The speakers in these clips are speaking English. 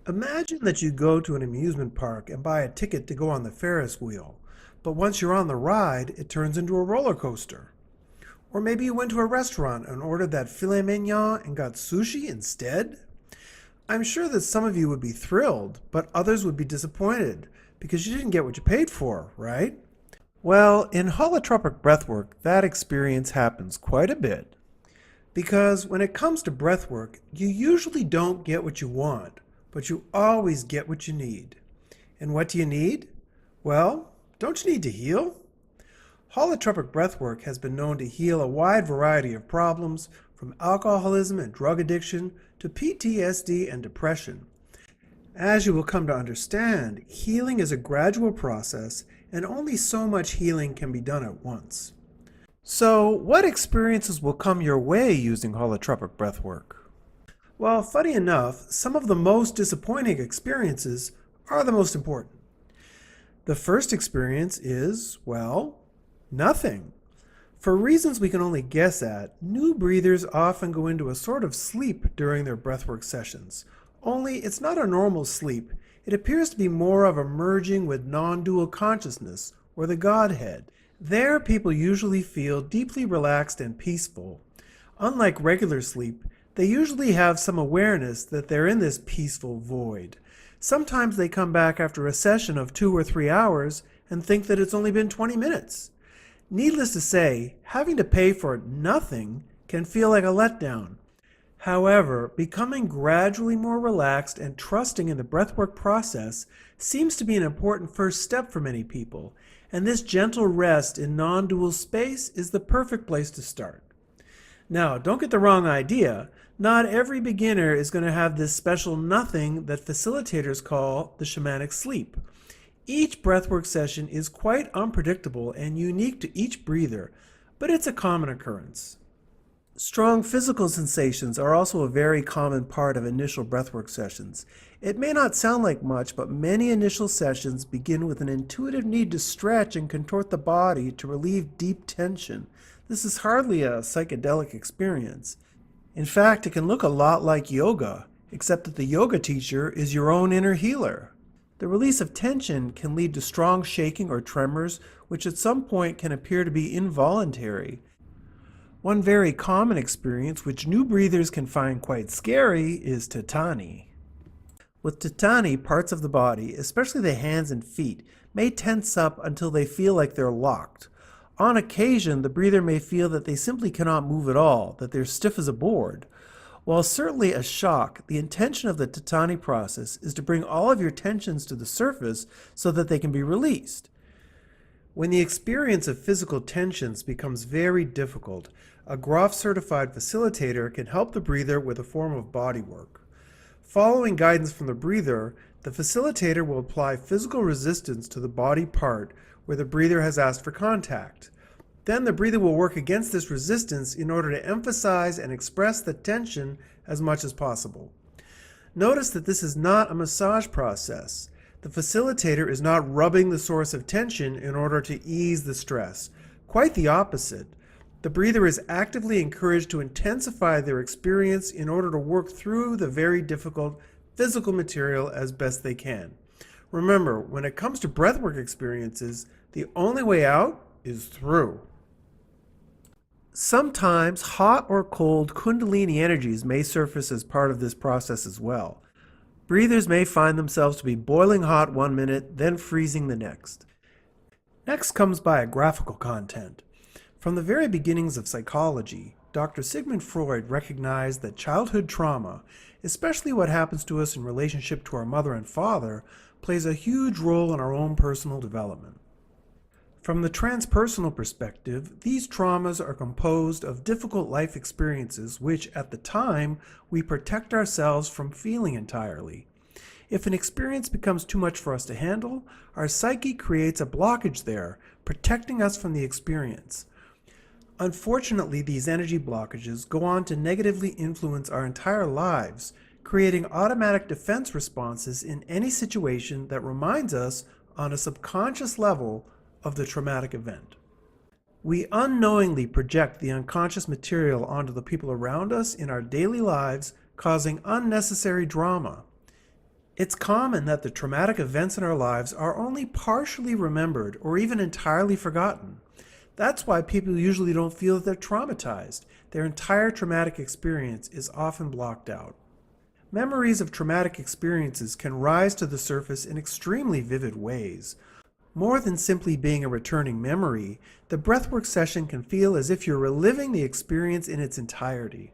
Imagine that you go to an amusement park and buy a ticket to go on the Ferris wheel, but once you're on the ride, it turns into a roller coaster. Or maybe you went to a restaurant and ordered that filet mignon and got sushi instead. I'm sure that some of you would be thrilled, but others would be disappointed because you didn't get what you paid for, right? Well, in holotropic breathwork, that experience happens quite a bit. Because when it comes to breathwork, you usually don't get what you want, but you always get what you need. And what do you need? Well, don't you need to heal? Holotropic breathwork has been known to heal a wide variety of problems, from alcoholism and drug addiction to PTSD and depression. As you will come to understand, healing is a gradual process, and only so much healing can be done at once. So, what experiences will come your way using holotropic breathwork? Well, funny enough, some of the most disappointing experiences are the most important. The first experience is, well, nothing. For reasons we can only guess at, new breathers often go into a sort of sleep during their breathwork sessions. Only it's not a normal sleep. It appears to be more of a merging with non-dual consciousness, or the Godhead. There, people usually feel deeply relaxed and peaceful. Unlike regular sleep, they usually have some awareness that they're in this peaceful void. Sometimes they come back after a session of 2 or 3 hours and think that it's only been 20 minutes. Needless to say, having to pay for nothing can feel like a letdown. However, becoming gradually more relaxed and trusting in the breathwork process seems to be an important first step for many people, and this gentle rest in non-dual space is the perfect place to start. Now, don't get the wrong idea. Not every beginner is going to have this special nothing that facilitators call the shamanic sleep. Each breathwork session is quite unpredictable and unique to each breather, but it's a common occurrence. Strong physical sensations are also a very common part of initial breathwork sessions. It may not sound like much, but many initial sessions begin with an intuitive need to stretch and contort the body to relieve deep tension. This is hardly a psychedelic experience. In fact, it can look a lot like yoga, except that the yoga teacher is your own inner healer. The release of tension can lead to strong shaking or tremors, which at some point can appear to be involuntary. One very common experience, which new breathers can find quite scary, is tetani. With tetani, parts of the body, especially the hands and feet, may tense up until they feel like they're locked. On occasion, the breather may feel that they simply cannot move at all, that they're stiff as a board. While certainly a shock, the intention of the tetani process is to bring all of your tensions to the surface so that they can be released. When the experience of physical tensions becomes very difficult, a Grof certified facilitator can help the breather with a form of body work. Following guidance from the breather, the facilitator will apply physical resistance to the body part where the breather has asked for contact. Then the breather will work against this resistance in order to emphasize and express the tension as much as possible. Notice that this is not a massage process. The facilitator is not rubbing the source of tension in order to ease the stress. Quite the opposite. The breather is actively encouraged to intensify their experience in order to work through the very difficult physical material as best they can. Remember, when it comes to breathwork experiences, the only way out is through. Sometimes hot or cold kundalini energies may surface as part of this process as well. Breathers may find themselves to be boiling hot 1 minute, then freezing the next. Next comes biographical content. From the very beginnings of psychology, Dr. Sigmund Freud recognized that childhood trauma, especially what happens to us in relationship to our mother and father, plays a huge role in our own personal development. From the transpersonal perspective, these traumas are composed of difficult life experiences which, at the time, we protect ourselves from feeling entirely. If an experience becomes too much for us to handle, our psyche creates a blockage there, protecting us from the experience. Unfortunately, these energy blockages go on to negatively influence our entire lives, creating automatic defense responses in any situation that reminds us, on a subconscious level, of the traumatic event. We unknowingly project the unconscious material onto the people around us in our daily lives, causing unnecessary drama. It's common that the traumatic events in our lives are only partially remembered or even entirely forgotten. That's why people usually don't feel that they're traumatized. Their entire traumatic experience is often blocked out. Memories of traumatic experiences can rise to the surface in extremely vivid ways. More than simply being a returning memory, the breathwork session can feel as if you're reliving the experience in its entirety.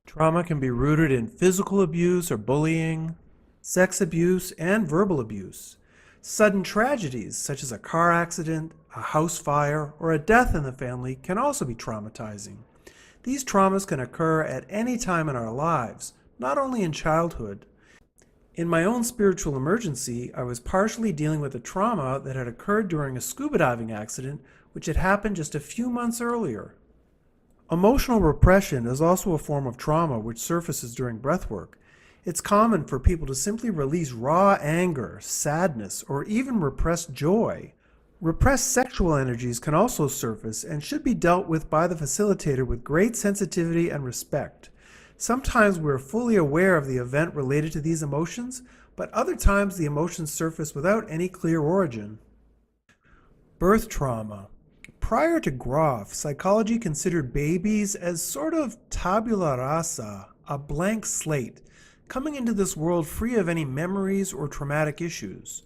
Trauma can be rooted in physical abuse or bullying, sex abuse, and verbal abuse. Sudden tragedies, such as a car accident, a house fire, or a death in the family, can also be traumatizing. These traumas can occur at any time in our lives, not only in childhood. In my own spiritual emergency, I was partially dealing with a trauma that had occurred during a scuba diving accident, which had happened just a few months earlier. Emotional repression is also a form of trauma which surfaces during breathwork. It's common for people to simply release raw anger, sadness, or even repressed joy. Repressed sexual energies can also surface and should be dealt with by the facilitator with great sensitivity and respect. Sometimes we're fully aware of the event related to these emotions, but other times the emotions surface without any clear origin. Birth trauma. Prior to Grof, psychology considered babies as sort of tabula rasa, a blank slate, coming into this world free of any memories or traumatic issues.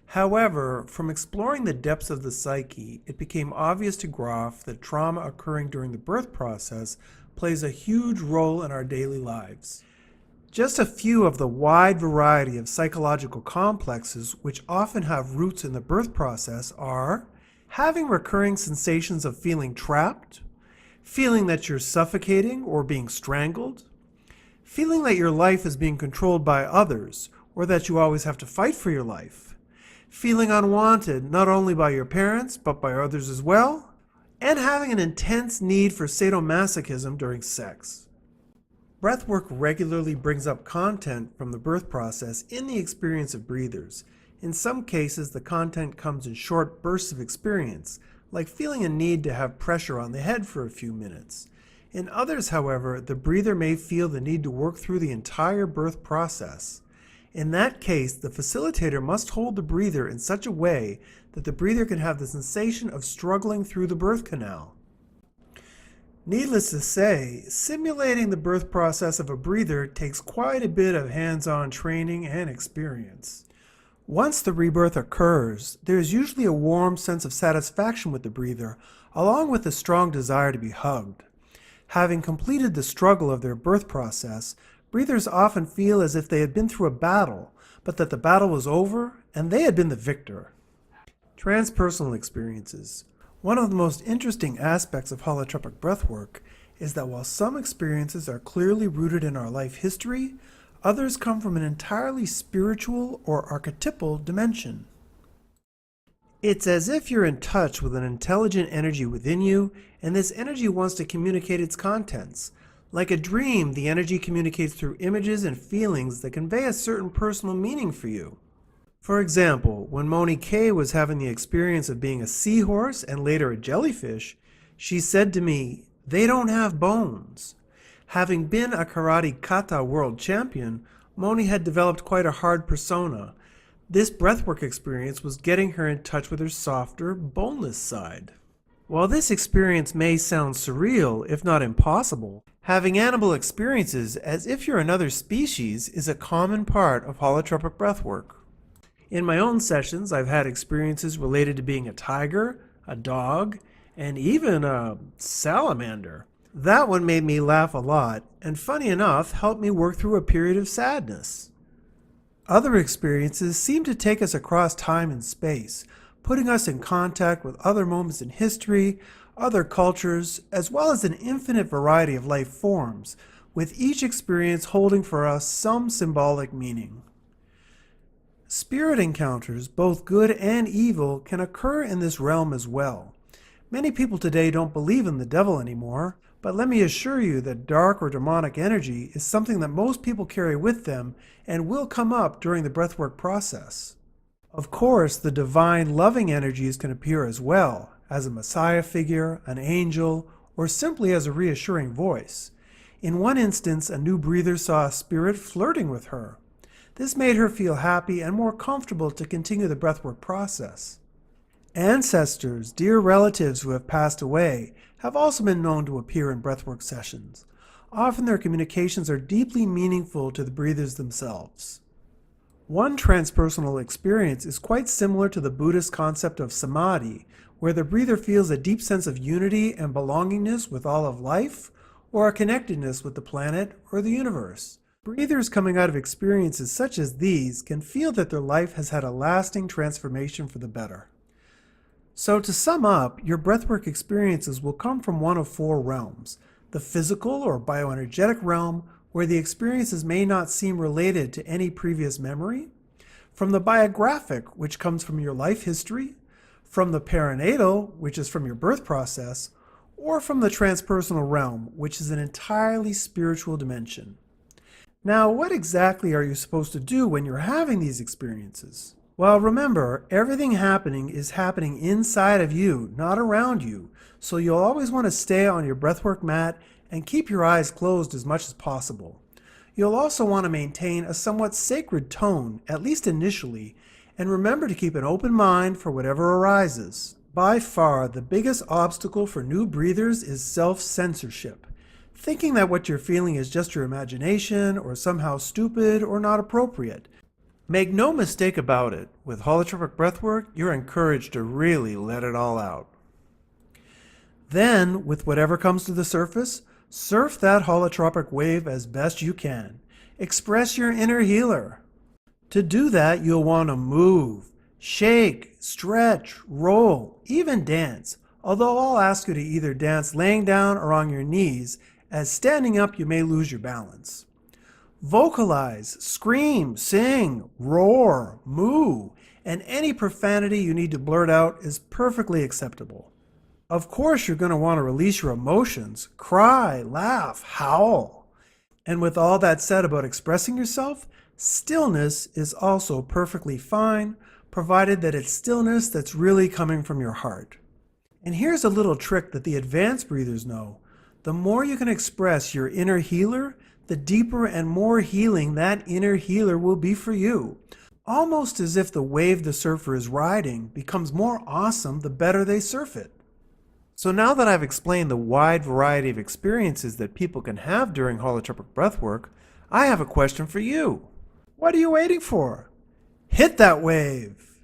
However, from exploring the depths of the psyche, it became obvious to Grof that trauma occurring during the birth process plays a huge role in our daily lives. Just a few of the wide variety of psychological complexes which often have roots in the birth process are having recurring sensations of feeling trapped, feeling that you're suffocating or being strangled, feeling that your life is being controlled by others or that you always have to fight for your life, feeling unwanted not only by your parents but by others as well, and having an intense need for sadomasochism during sex. Breathwork regularly brings up content from the birth process in the experience of breathers. In some cases, the content comes in short bursts of experience, like feeling a need to have pressure on the head for a few minutes. In others, however, the breather may feel the need to work through the entire birth process. In that case, the facilitator must hold the breather in such a way that the breather can have the sensation of struggling through the birth canal. Needless to say, simulating the birth process of a breather takes quite a bit of hands-on training and experience. Once the rebirth occurs, there is usually a warm sense of satisfaction with the breather, along with a strong desire to be hugged. Having completed the struggle of their birth process, breathers often feel as if they had been through a battle, but that the battle was over and they had been the victor. Transpersonal experiences. One of the most interesting aspects of holotropic breathwork is that while some experiences are clearly rooted in our life history, others come from an entirely spiritual or archetypal dimension. It's as if you're in touch with an intelligent energy within you, and this energy wants to communicate its contents. Like a dream, the energy communicates through images and feelings that convey a certain personal meaning for you. For example, when Moni K was having the experience of being a seahorse and later a jellyfish, she said to me, "They don't have bones." Having been a karate kata world champion, Moni had developed quite a hard persona. This breathwork experience was getting her in touch with her softer, boneless side. While this experience may sound surreal, if not impossible, having animal experiences as if you're another species is a common part of holotropic breathwork. In my own sessions, I've had experiences related to being a tiger, a dog, and even a salamander. That one made me laugh a lot, and funny enough, helped me work through a period of sadness. Other experiences seem to take us across time and space, putting us in contact with other moments in history, other cultures, as well as an infinite variety of life forms, with each experience holding for us some symbolic meaning. Spirit encounters, both good and evil, can occur in this realm as well. Many people today don't believe in the devil anymore, but let me assure you that dark or demonic energy is something that most people carry with them and will come up during the breathwork process. Of course, the divine, loving energies can appear as well, as a messiah figure, an angel, or simply as a reassuring voice. In one instance, a new breather saw a spirit flirting with her. This made her feel happy and more comfortable to continue the breathwork process. Ancestors, dear relatives who have passed away, have also been known to appear in breathwork sessions. Often their communications are deeply meaningful to the breathers themselves. One transpersonal experience is quite similar to the Buddhist concept of samadhi, where the breather feels a deep sense of unity and belongingness with all of life, or a connectedness with the planet or the universe. Breathers coming out of experiences such as these can feel that their life has had a lasting transformation for the better. So to sum up, your breathwork experiences will come from one of four realms: the physical or bioenergetic realm, where the experiences may not seem related to any previous memory; from the biographic, which comes from your life history; from the perinatal, which is from your birth process; or from the transpersonal realm, which is an entirely spiritual dimension. Now, what exactly are you supposed to do when you're having these experiences? Well, remember, everything happening is happening inside of you, not around you, so you'll always want to stay on your breathwork mat and keep your eyes closed as much as possible. You'll also want to maintain a somewhat sacred tone, at least initially, and remember to keep an open mind for whatever arises. By far, the biggest obstacle for new breathers is self-censorship. Thinking that what you're feeling is just your imagination or somehow stupid or not appropriate. Make no mistake about it, with holotropic breathwork, you're encouraged to really let it all out. Then, with whatever comes to the surface, surf that holotropic wave as best you can. Express your inner healer. To do that, you'll want to move, shake, stretch, roll, even dance, although I'll ask you to either dance laying down or on your knees, as standing up you may lose your balance. Vocalize, scream, sing, roar, moo, and any profanity you need to blurt out is perfectly acceptable. Of course, you're going to want to release your emotions, cry, laugh, howl. And with all that said about expressing yourself, stillness is also perfectly fine, provided that it's stillness that's really coming from your heart. And here's a little trick that the advanced breathers know. The more you can express your inner healer, the deeper and more healing that inner healer will be for you. Almost as if the wave the surfer is riding becomes more awesome the better they surf it. So now that I've explained the wide variety of experiences that people can have during holotropic breathwork, I have a question for you. What are you waiting for? Hit that wave!